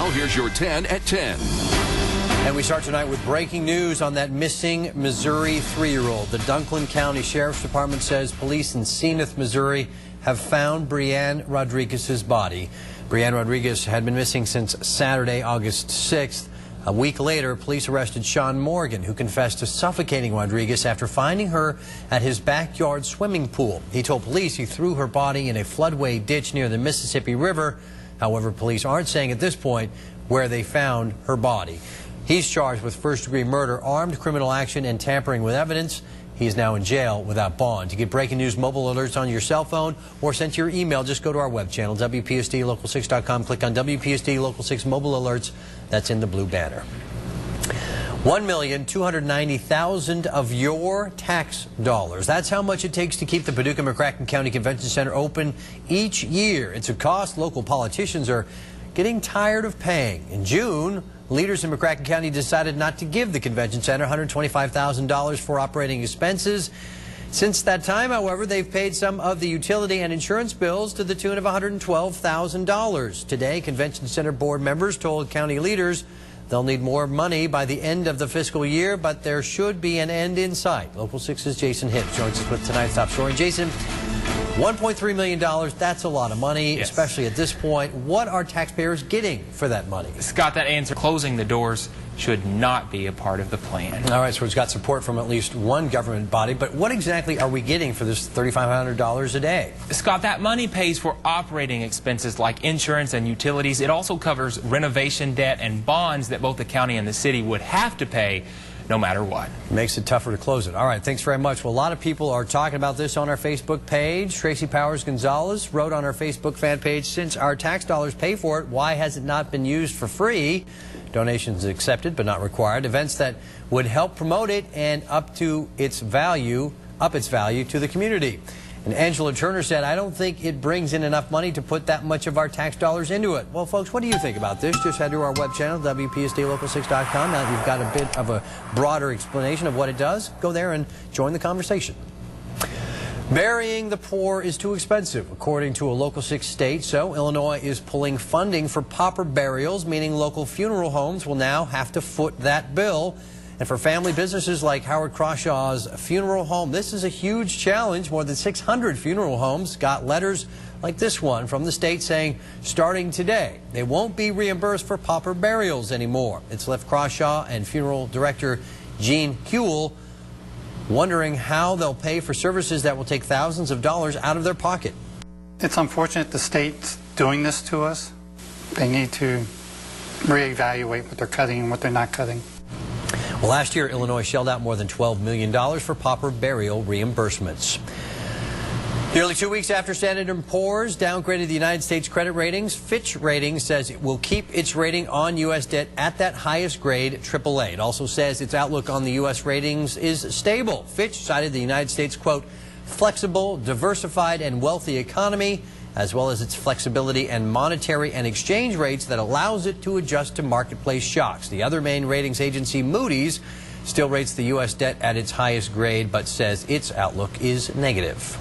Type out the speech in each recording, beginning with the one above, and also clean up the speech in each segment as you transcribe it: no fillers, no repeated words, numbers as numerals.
Now here's your 10 at 10. And we start tonight with breaking news on that missing Missouri 3-year-old. The Dunklin County Sheriff's Department says police in Zenith, Missouri have found Brianne Rodriguez's body. Brianne Rodriguez had been missing since Saturday, August 6th. A week later, police arrested Sean Morgan, who confessed to suffocating Rodriguez after finding her at his backyard swimming pool. He told police he threw her body in a floodway ditch near the Mississippi River. However, police aren't saying at this point where they found her body. He's charged with first-degree murder, armed criminal action, and tampering with evidence. He is now in jail without bond. To get breaking news mobile alerts on your cell phone or sent to your email, just go to our web channel, WPSDLocal6.com. Click on WPSD Local 6 mobile alerts. That's in the blue banner. 1,290,000 of your tax dollars. That's how much it takes to keep the Paducah-McCracken County Convention Center open each year. It's a cost local politicians are getting tired of paying. In June, leaders in McCracken County decided not to give the convention center $125,000 for operating expenses. Since that time, however, they've paid some of the utility and insurance bills to the tune of $112,000. Today, convention center board members told county leaders they'll need more money by the end of the fiscal year, but there should be an end in sight. Local 6's Jason Hibbs joins us with tonight's top story. Jason, $1.3 million, that's a lot of money, yes, especially at this point. What are taxpayers getting for that money? Scott, that answer, closing the doors, should not be a part of the plan. All right, so it's got support from at least one government body, but what exactly are we getting for this $3,500 a day? Scott, that money pays for operating expenses like insurance and utilities. It also covers renovation debt and bonds that both the county and the city would have to pay no matter what. Makes it tougher to close it. All right, thanks very much. Well, a lot of people are talking about this on our Facebook page. Tracy Powers Gonzalez wrote on our Facebook fan page, since our tax dollars pay for it, why has it not been used for free? Donations accepted but not required. Events that would help promote it and up its value to the community. And Angela Turner said, I don't think it brings in enough money to put that much of our tax dollars into it. Well, folks, what do you think about this? Just head to our web channel, WPSDLocal6.com. Now that you've got a bit of a broader explanation of what it does, go there and join the conversation. Burying the poor is too expensive, according to a Local 6 state. So Illinois is pulling funding for pauper burials, meaning local funeral homes will now have to foot that bill. And for family businesses like Howard Crawshaw's funeral home, this is a huge challenge. More than 600 funeral homes got letters like this one from the state saying, starting today, they won't be reimbursed for pauper burials anymore. It's left Crawshaw and funeral director Gene Huell wondering how they'll pay for services that will take thousands of dollars out of their pocket. It's unfortunate the state's doing this to us. They need to reevaluate what they're cutting and what they're not cutting. Well, last year, Illinois shelled out more than $12 million for pauper burial reimbursements. Nearly 2 weeks after Standard & Poor's downgraded the United States credit ratings, Fitch Ratings says it will keep its rating on U.S. debt at that highest grade, AAA. It also says its outlook on the U.S. ratings is stable. Fitch cited the United States, quote, flexible, diversified, and wealthy economy, as well as its flexibility and monetary and exchange rates that allows it to adjust to marketplace shocks. The other main ratings agency, Moody's, still rates the U.S. debt at its highest grade, but says its outlook is negative.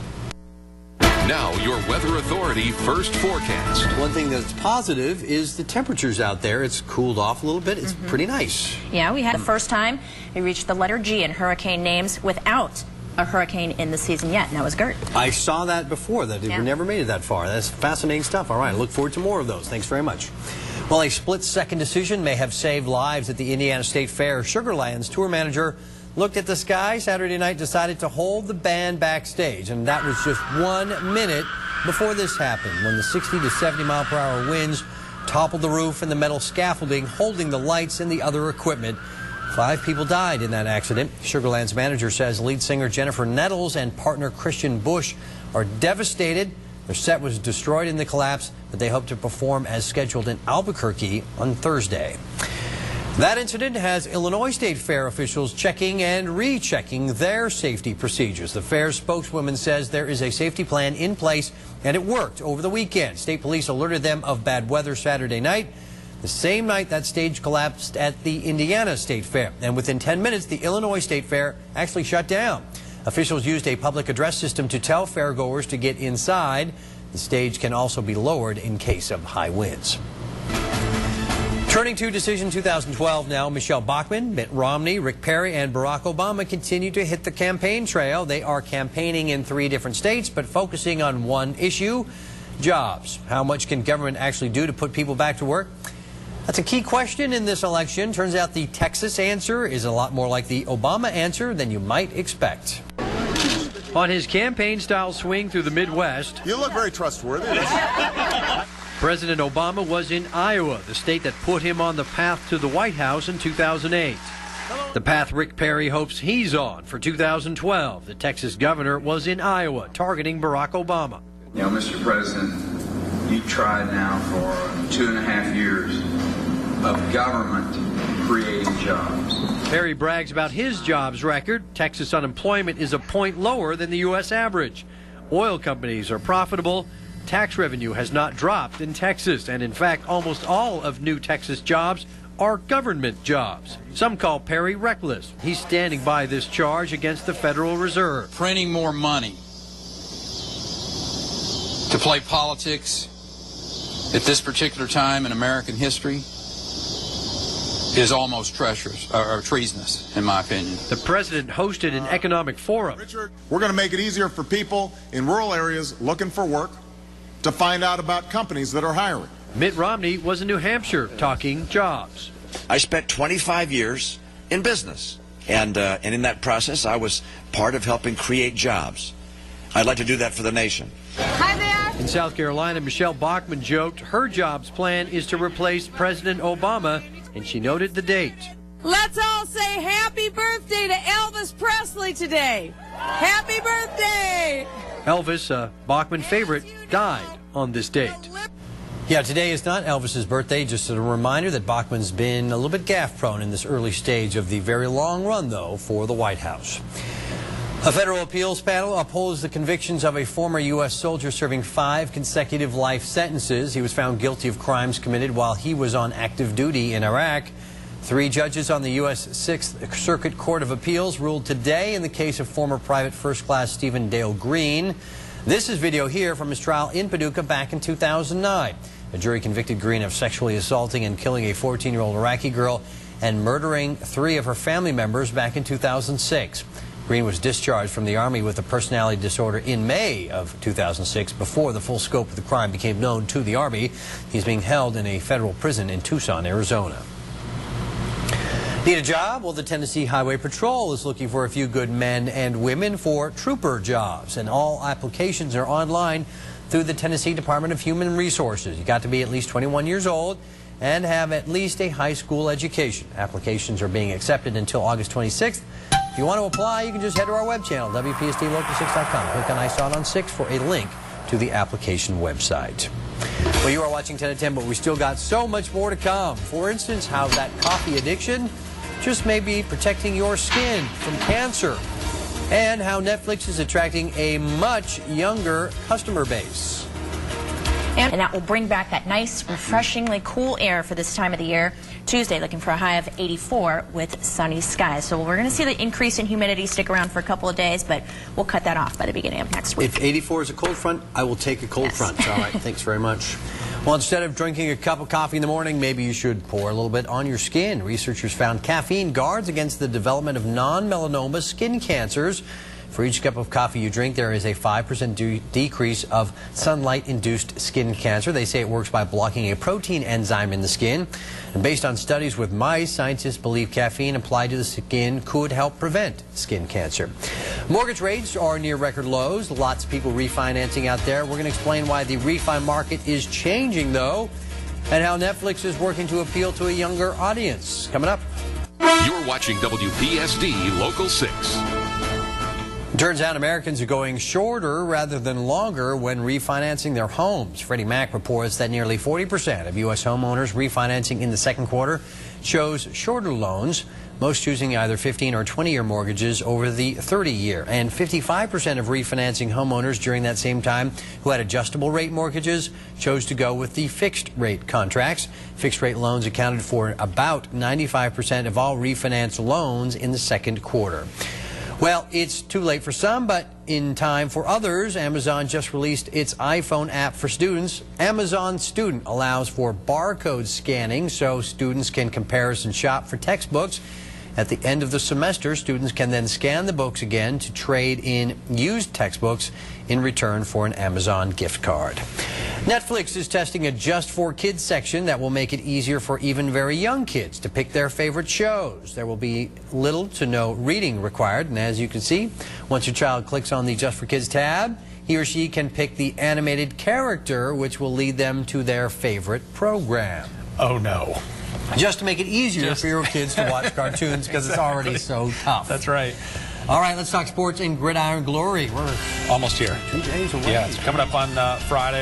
Now, your Weather Authority first forecast. One thing that's positive is the temperatures out there. It's cooled off a little bit. It's pretty nice. Yeah, we had the first time we reached the letter G in hurricane names without a hurricane in the season yet, and that was Gert. I saw that before. We never made it that far. That's fascinating stuff. All right, I look forward to more of those. Thanks very much. Well, a split-second decision may have saved lives at the Indiana State Fair. Sugar Land's tour manager looked at the sky Saturday night, decided to hold the band backstage, and that was just 1 minute before this happened, when the 60 to 70 mile per hour winds toppled the roof and the metal scaffolding holding the lights and the other equipment. 5 people died in that accident. Sugar Land's manager says lead singer Jennifer Nettles and partner Christian Bush are devastated. Their set was destroyed in the collapse, but they hope to perform as scheduled in Albuquerque on Thursday. That incident has Illinois State Fair officials checking and rechecking their safety procedures. The fair's spokeswoman says there is a safety plan in place, and it worked over the weekend. State police alerted them of bad weather Saturday night, the same night that stage collapsed at the Indiana State Fair. And within 10 minutes, the Illinois State Fair actually shut down. Officials used a public address system to tell fairgoers to get inside. The stage can also be lowered in case of high winds. Turning to Decision 2012 now, Michelle Bachmann, Mitt Romney, Rick Perry, and Barack Obama continue to hit the campaign trail. They are campaigning in 3 different states, but focusing on one issue, jobs. How much can government actually do to put people back to work? That's a key question in this election. Turns out the Texas answer is a lot more like the Obama answer than you might expect. On his campaign-style swing through the Midwest, you look very trustworthy. President Obama was in Iowa, the state that put him on the path to the White House in 2008. The path Rick Perry hopes he's on for 2012. The Texas governor was in Iowa, targeting Barack Obama. You know, Mr. President, you've tried now for 2.5 years of government creating jobs. Perry brags about his jobs record. Texas unemployment is a point lower than the U.S. average. Oil companies are profitable. Tax revenue has not dropped in Texas, and in fact, almost all of new Texas jobs are government jobs. Some call Perry reckless. He's standing by this charge against the Federal Reserve. Printing more money to play politics at this particular time in American history is almost treasonous, in my opinion. The president hosted an economic forum. Richard, we're going to make it easier for people in rural areas looking for work to find out about companies that are hiring. Mitt Romney was in New Hampshire talking jobs. I spent 25 years in business, and in that process I was part of helping create jobs. I'd like to do that for the nation. Hi there. In South Carolina, Michelle Bachmann joked her jobs plan is to replace President Obama, and she noted the date. Let's all say happy birthday to Elvis Presley today. Happy birthday. Elvis, a Bachmann favorite, died on this date. Yeah, today is not Elvis's birthday. Just a reminder that Bachmann's been a little bit gaffe-prone in this early stage of the very long run, though, for the White House. A federal appeals panel upholds the convictions of a former U.S. soldier serving 5 consecutive life sentences. He was found guilty of crimes committed while he was on active duty in Iraq. 3 judges on the U.S. 6th Circuit Court of Appeals ruled today in the case of former Private First Class Stephen Dale Green. This is video here from his trial in Paducah back in 2009. A jury convicted Green of sexually assaulting and killing a 14-year-old Iraqi girl and murdering 3 of her family members back in 2006. Green was discharged from the Army with a personality disorder in May of 2006 before the full scope of the crime became known to the Army. He's being held in a federal prison in Tucson, Arizona. Need a job? Well, the Tennessee Highway Patrol is looking for a few good men and women for trooper jobs, and all applications are online through the Tennessee Department of Human Resources. You got to be at least 21 years old and have at least a high school education. Applications are being accepted until August 26th. If you want to apply, you can just head to our web channel, WPSTLocal6.com. Click on I Saw It on 6 for a link to the application website. Well, you are watching 10 at 10, but we still got so much more to come. For instance, how that coffee addiction just may be protecting your skin from cancer, and how Netflix is attracting a much younger customer base. And that will bring back that nice, refreshingly cool air for this time of the year. Tuesday, looking for a high of 84 with sunny skies. So we're going to see the increase in humidity stick around for a couple of days, but we'll cut that off by the beginning of next week. If 84 is a cold front, I will take a cold front. All right, thanks very much. Well, instead of drinking a cup of coffee in the morning, maybe you should pour a little bit on your skin. Researchers found caffeine guards against the development of non-melanoma skin cancers. For each cup of coffee you drink, there is a 5% decrease of sunlight-induced skin cancer. They say it works by blocking a protein enzyme in the skin. And based on studies with mice, scientists believe caffeine applied to the skin could help prevent skin cancer. Mortgage rates are near record lows. Lots of people refinancing out there. We're going to explain why the refi market is changing, though, and how Netflix is working to appeal to a younger audience. Coming up. You're watching WPSD Local 6. Turns out Americans are going shorter rather than longer when refinancing their homes. Freddie Mac reports that nearly 40% of U.S. homeowners refinancing in the second quarter chose shorter loans, most choosing either 15 or 20-year mortgages over the 30-year. And 55% of refinancing homeowners during that same time who had adjustable rate mortgages chose to go with the fixed rate contracts. Fixed rate loans accounted for about 95% of all refinance loans in the second quarter. Well, it's too late for some, but in time for others. Amazon just released its iPhone app for students. Amazon Student allows for barcode scanning so students can comparison shop for textbooks. At the end of the semester, students can then scan the books again to trade in used textbooks in return for an Amazon gift card. Netflix is testing a Just for Kids section that will make it easier for even very young kids to pick their favorite shows. There will be little to no reading required, and as you can see, once your child clicks on the Just for Kids tab, he or she can pick the animated character which will lead them to their favorite program. Oh no. Just to make it easier for your kids to watch cartoons because it's already so tough. That's right. All right, let's talk sports in Gridiron Glory. We're almost here. 2 days away. Yeah, it's coming up on Friday.